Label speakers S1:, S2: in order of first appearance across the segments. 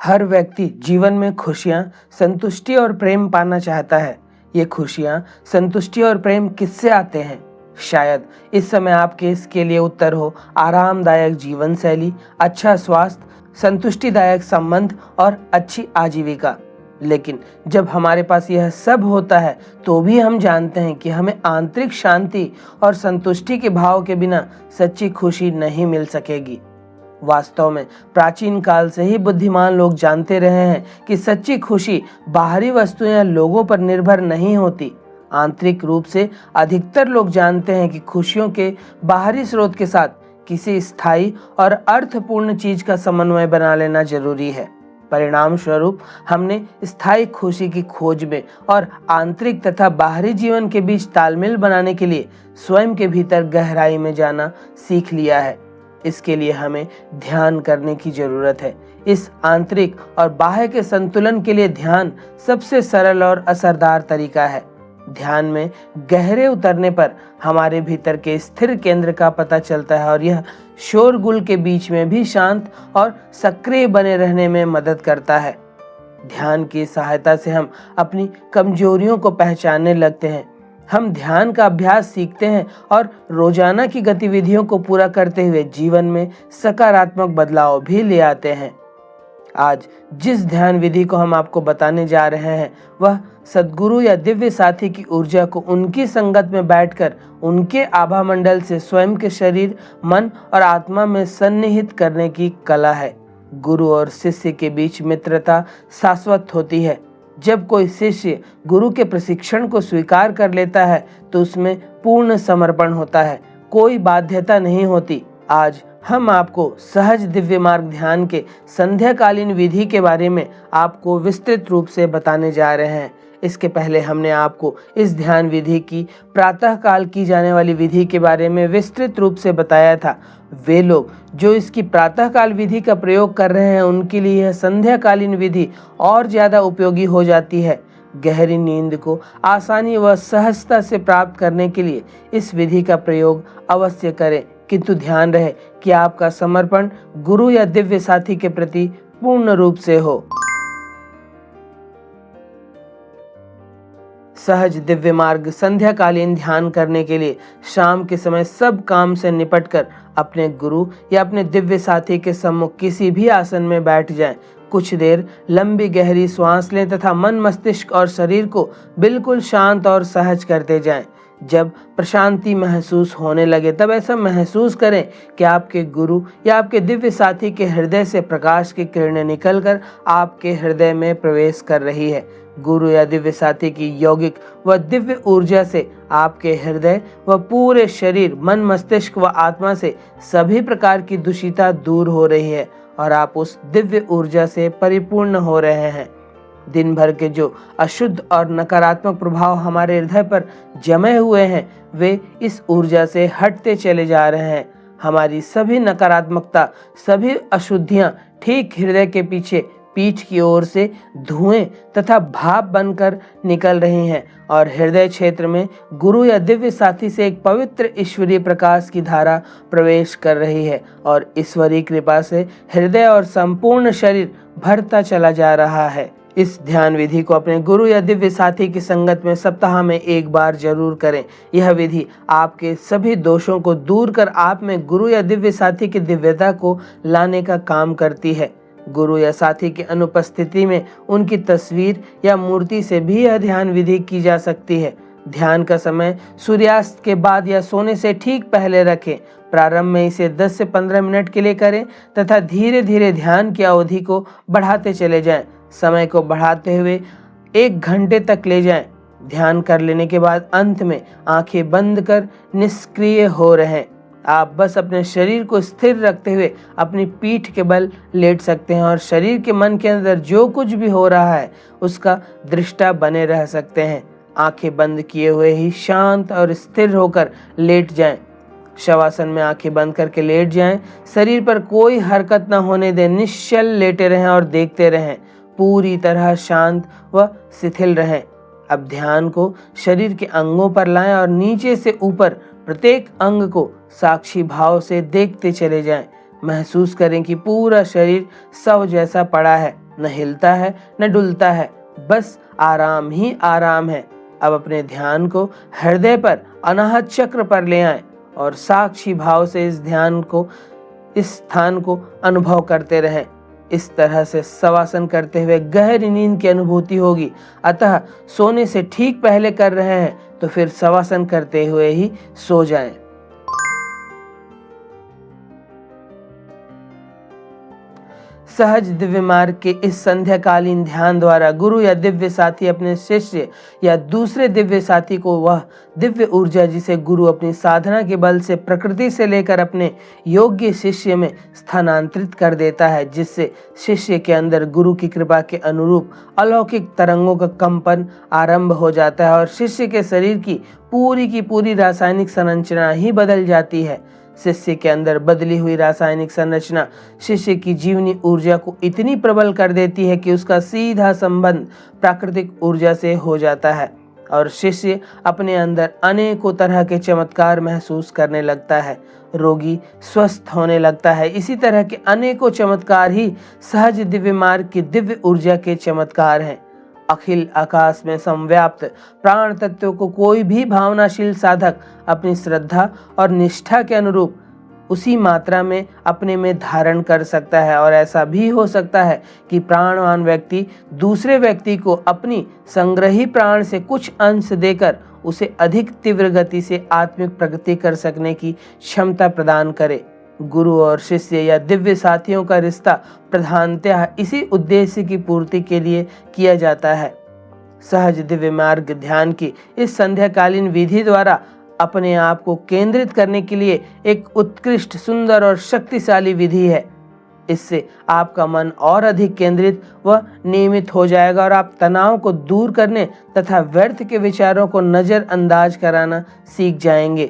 S1: हर व्यक्ति जीवन में खुशियां, संतुष्टि और प्रेम पाना चाहता है। ये खुशियां, संतुष्टि और प्रेम किससे आते हैं? शायद इस समय आपके इसके लिए उत्तर हो आरामदायक जीवन शैली, अच्छा स्वास्थ्य, संतुष्टिदायक संबंध और अच्छी आजीविका। लेकिन जब हमारे पास यह सब होता है तो भी हम जानते हैं कि हमें आंतरिक शांति और संतुष्टि के भाव के बिना सच्ची खुशी नहीं मिल सकेगी। वास्तव में प्राचीन काल से ही बुद्धिमान लोग जानते रहे हैं कि सच्ची खुशी बाहरी वस्तुओं या लोगों पर निर्भर नहीं होती। आंतरिक रूप से अधिकतर लोग जानते हैं कि खुशियों के बाहरी स्रोत के साथ किसी स्थायी और अर्थपूर्ण चीज का समन्वय बना लेना जरूरी है। परिणाम स्वरूप हमने स्थायी खुशी की खोज में और आंतरिक तथा बाहरी जीवन के बीच तालमेल बनाने के लिए स्वयं के भीतर गहराई में जाना सीख लिया है। इसके लिए हमें ध्यान करने की जरूरत है। इस आंतरिक और बाह्य के संतुलन के लिए ध्यान सबसे सरल और असरदार तरीका है। ध्यान में गहरे उतरने पर हमारे भीतर के स्थिर केंद्र का पता चलता है और यह शोरगुल के बीच में भी शांत और सक्रिय बने रहने में मदद करता है। ध्यान की सहायता से हम अपनी कमजोरियों को पहचानने लगते हैं। हम ध्यान का अभ्यास सीखते हैं और रोजाना की गतिविधियों को पूरा करते हुए जीवन में सकारात्मक बदलाव भी ले आते हैं। आज जिस ध्यान विधि को हम आपको बताने जा रहे हैं वह सद्गुरु या दिव्य साथी की ऊर्जा को उनकी संगत में बैठकर उनके आभा मंडल से स्वयं के शरीर, मन और आत्मा में सन्निहित करने की कला है। गुरु और शिष्य के बीच मित्रता शाश्वत होती है। जब कोई शिष्य गुरु के प्रशिक्षण को स्वीकार कर लेता है तो उसमें पूर्ण समर्पण होता है, कोई बाध्यता नहीं होती। आज हम आपको सहज दिव्य मार्ग ध्यान के संध्याकालीन विधि के बारे में आपको विस्तृत रूप से बताने जा रहे हैं। इसके पहले हमने आपको इस ध्यान विधि की प्रातः काल की जाने वाली विधि के बारे में विस्तृत रूप से बताया था। वे लोग जो इसकी प्रातः काल विधि का प्रयोग कर रहे हैं उनके लिए यह संध्याकालीन विधि और ज्यादा उपयोगी हो जाती है। गहरी नींद को आसानी व सहजता से प्राप्त करने के लिए इस विधि का प्रयोग अवश्य करें, किंतु ध्यान रहे कि आपका समर्पण गुरु या दिव्य साथी के प्रति पूर्ण रूप से हो। सहज दिव्य मार्ग संध्याकालीन ध्यान करने के लिए शाम के समय सब काम से निपटकर अपने गुरु या अपने दिव्य साथी के सम्मुख किसी भी आसन में बैठ जाएं। कुछ देर लंबी गहरी सांस लें तथा मन, मस्तिष्क और शरीर को बिल्कुल शांत और सहज करते जाएं। जब प्रशांति महसूस होने लगे तब ऐसा महसूस करें कि आपके गुरु या आपके दिव्य साथी के हृदय से प्रकाश की किरणें निकलकर आपके हृदय में प्रवेश कर रही है। गुरु या दिव्य साथी की यौगिक व दिव्य ऊर्जा से आपके हृदय व पूरे शरीर, मन, मस्तिष्क व आत्मा से सभी प्रकार की दूषिता दूर हो रही है और आप उस दिव्य ऊर्जा से परिपूर्ण हो रहे हैं। दिन भर के जो अशुद्ध और नकारात्मक प्रभाव हमारे हृदय पर जमे हुए हैं वे इस ऊर्जा से हटते चले जा रहे हैं। हमारी सभी नकारात्मकता, सभी अशुद्धियां ठीक हृदय के पीछे पीठ की ओर से धुएं तथा भाप बनकर निकल रही हैं और हृदय क्षेत्र में गुरु या दिव्य साथी से एक पवित्र ईश्वरीय प्रकाश की धारा प्रवेश कर रही है और ईश्वरीय कृपा से हृदय और संपूर्ण शरीर भरता चला जा रहा है। इस ध्यान विधि को अपने गुरु या दिव्य साथी की संगत में सप्ताह में एक बार जरूर करें। यह विधि आपके सभी दोषों को दूर कर आप में गुरु या दिव्य साथी की दिव्यता को लाने का काम करती है। गुरु या साथी की अनुपस्थिति में उनकी तस्वीर या मूर्ति से भी यह ध्यान विधि की जा सकती है। ध्यान का समय सूर्यास्त के बाद या सोने से ठीक पहले रखें। प्रारंभ में इसे 10 से 15 मिनट के लिए करें तथा धीरे धीरे ध्यान की अवधि को बढ़ाते चले जाएं। समय को बढ़ाते हुए 1 घंटे तक ले जाएं। ध्यान कर लेने के बाद अंत में आंखें बंद कर निष्क्रिय हो रहें। आप बस अपने शरीर को स्थिर रखते हुए अपनी पीठ के बल लेट सकते हैं और शरीर के मन के अंदर जो कुछ भी हो रहा है उसका दृष्टा बने रह सकते हैं। आंखें बंद किए हुए ही शांत और स्थिर होकर लेट जाएं। शवासन में आंखें बंद करके लेट जाएं। शरीर पर कोई हरकत न होने दें। निश्चल लेटे रहें और देखते रहें। पूरी तरह शांत व शिथिल रहें। अब ध्यान को शरीर के अंगों पर लाएं और नीचे से ऊपर प्रत्येक अंग को साक्षी भाव से देखते चले जाएं। महसूस करें कि पूरा शरीर शव जैसा पड़ा है। न हिलता है न डुलता है, बस आराम ही आराम है। अब अपने ध्यान को हृदय पर अनाहत चक्र पर ले आएं और साक्षी भाव से इस स्थान को अनुभव करते रहें। इस तरह से शवासन करते हुए गहरी नींद की अनुभूति होगी। अतः सोने से ठीक पहले कर रहे हैं तो फिर शवासन करते हुए ही सो जाएं। सहज दिव्य मार्ग के इस संध्याकालीन ध्यान द्वारा गुरु या दिव्य साथी अपने शिष्य या दूसरे दिव्य साथी को वह दिव्य ऊर्जा जिसे गुरु अपनी साधना के बल से प्रकृति से लेकर अपने योग्य शिष्य में स्थानांतरित कर देता है, जिससे शिष्य के अंदर गुरु की कृपा के अनुरूप अलौकिक तरंगों का कंपन आरंभ हो जाता है और शिष्य के शरीर की पूरी रासायनिक संरचना ही बदल जाती है। शिष्य के अंदर बदली हुई रासायनिक संरचना शिष्य की जीवनी ऊर्जा को इतनी प्रबल कर देती है कि उसका सीधा संबंध प्राकृतिक ऊर्जा से हो जाता है और शिष्य अपने अंदर अनेकों तरह के चमत्कार महसूस करने लगता है। रोगी स्वस्थ होने लगता है। इसी तरह के अनेकों चमत्कार ही सहज दिव्य मार्ग की दिव्य ऊर्जा के चमत्कार हैं। अखिल आकाश में संव्याप्त प्राण तत्व को कोई भी भावनाशील साधक अपनी श्रद्धा और निष्ठा के अनुरूप उसी मात्रा में अपने में धारण कर सकता है और ऐसा भी हो सकता है कि प्राणवान व्यक्ति दूसरे व्यक्ति को अपनी संग्रही प्राण से कुछ अंश देकर उसे अधिक तीव्र गति से आत्मिक प्रगति कर सकने की क्षमता प्रदान करे। गुरु और शिष्य या दिव्य साथियों का रिश्ता प्रधानतः इसी उद्देश्य की पूर्ति के लिए किया जाता है। सहज दिव्य मार्ग ध्यान की इस संध्याकालीन विधि द्वारा अपने आप को केंद्रित करने के लिए एक उत्कृष्ट, सुंदर और शक्तिशाली विधि है। इससे आपका मन और अधिक केंद्रित व नियमित हो जाएगा और आप तनाव को दूर करने तथा व्यर्थ के विचारों को नजरअंदाज कराना सीख जाएंगे।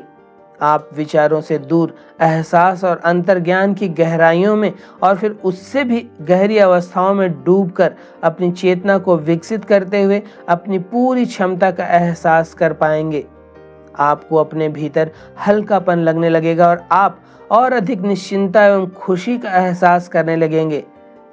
S1: आप विचारों से दूर एहसास और अंतर्ज्ञान की गहराइयों में और फिर उससे भी गहरी अवस्थाओं में डूबकर अपनी चेतना को विकसित करते हुए अपनी पूरी क्षमता का एहसास कर पाएंगे। आपको अपने भीतर हल्कापन लगने लगेगा और आप और अधिक निश्चिंता एवं खुशी का एहसास करने लगेंगे।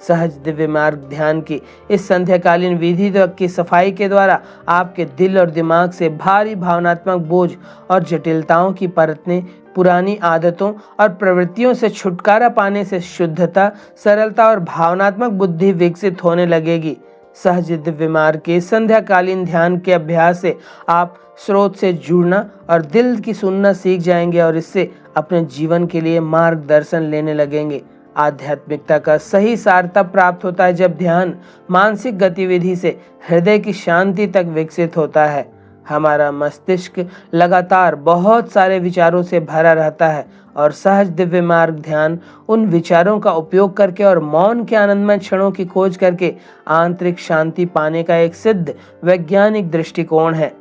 S1: सहज दिव्य मार्ग ध्यान की इस संध्याकालीन विधि की सफाई के द्वारा आपके दिल और दिमाग से भारी भावनात्मक बोझ और जटिलताओं की परतें, पुरानी आदतों और प्रवृत्तियों से छुटकारा पाने से शुद्धता, सरलता और भावनात्मक बुद्धि विकसित होने लगेगी। सहज दिव्य मार्ग के संध्याकालीन ध्यान के अभ्यास से आप स्रोत से जुड़ना और दिल की सुनना सीख जाएंगे और इससे अपने जीवन के लिए मार्गदर्शन लेने लगेंगे। आध्यात्मिकता का सही सार तब प्राप्त होता है जब ध्यान मानसिक गतिविधि से हृदय की शांति तक विकसित होता है। हमारा मस्तिष्क लगातार बहुत सारे विचारों से भरा रहता है और सहज दिव्य मार्ग ध्यान उन विचारों का उपयोग करके और मौन के आनंदमय क्षणों की खोज करके आंतरिक शांति पाने का एक सिद्ध वैज्ञानिक दृष्टिकोण है।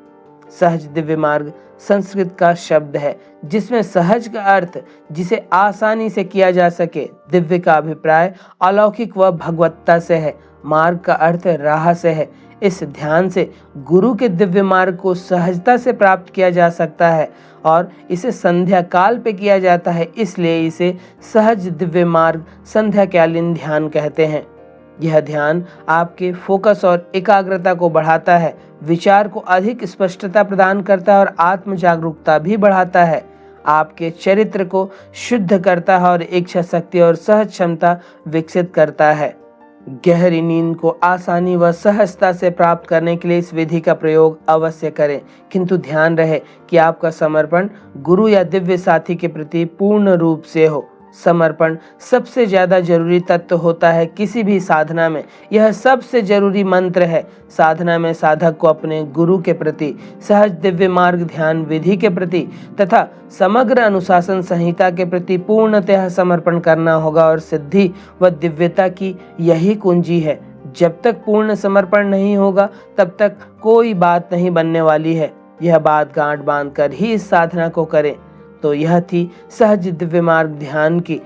S1: सहज दिव्य मार्ग संस्कृत का शब्द है जिसमें सहज का अर्थ जिसे आसानी से किया जा सके, दिव्य का अभिप्राय अलौकिक व भगवत्ता से है, मार्ग का अर्थ राह से है। इस ध्यान से गुरु के दिव्य मार्ग को सहजता से प्राप्त किया जा सकता है और इसे संध्या काल पे किया जाता है, इसलिए इसे सहज दिव्य मार्ग संध्याकालीन ध्यान कहते हैं। यह ध्यान आपके फोकस और एकाग्रता को बढ़ाता है, विचार को अधिक स्पष्टता प्रदान करता है और आत्म जागरूकता भी बढ़ाता है। आपके चरित्र को शुद्ध करता है और इच्छा शक्ति और सहज क्षमता विकसित करता है। गहरी नींद को आसानी व सहजता से प्राप्त करने के लिए इस विधि का प्रयोग अवश्य करें, किंतु ध्यान रहे कि आपका समर्पण गुरु या दिव्य साथी के प्रति पूर्ण रूप से हो। समर्पण सबसे ज्यादा जरूरी तत्व होता है किसी भी साधना में। यह सबसे जरूरी मंत्र है। साधना में साधक को अपने गुरु के प्रति, सहज दिव्य मार्ग ध्यान विधि के प्रति तथा समग्र अनुशासन संहिता के प्रति पूर्णतः समर्पण करना होगा और सिद्धि व दिव्यता की यही कुंजी है। जब तक पूर्ण समर्पण नहीं होगा तब तक कोई बात नहीं बनने वाली है। यह बात गांठ बांध कर ही इस साधना को करें। तो यह थी सहज दिव्य मार्ग ध्यान की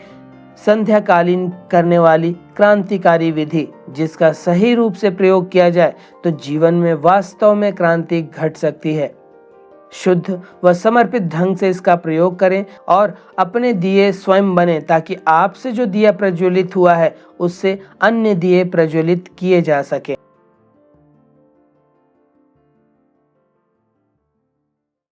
S1: संध्याकालीन करने वाली क्रांतिकारी विधि, जिसका सही रूप से प्रयोग किया जाए तो जीवन में वास्तव में क्रांति घट सकती है। शुद्ध व समर्पित ढंग से इसका प्रयोग करें और अपने दिए स्वयं बने, ताकि आपसे जो दिया प्रज्वलित हुआ है उससे अन्य दिए प्रज्वलित किए जा सके।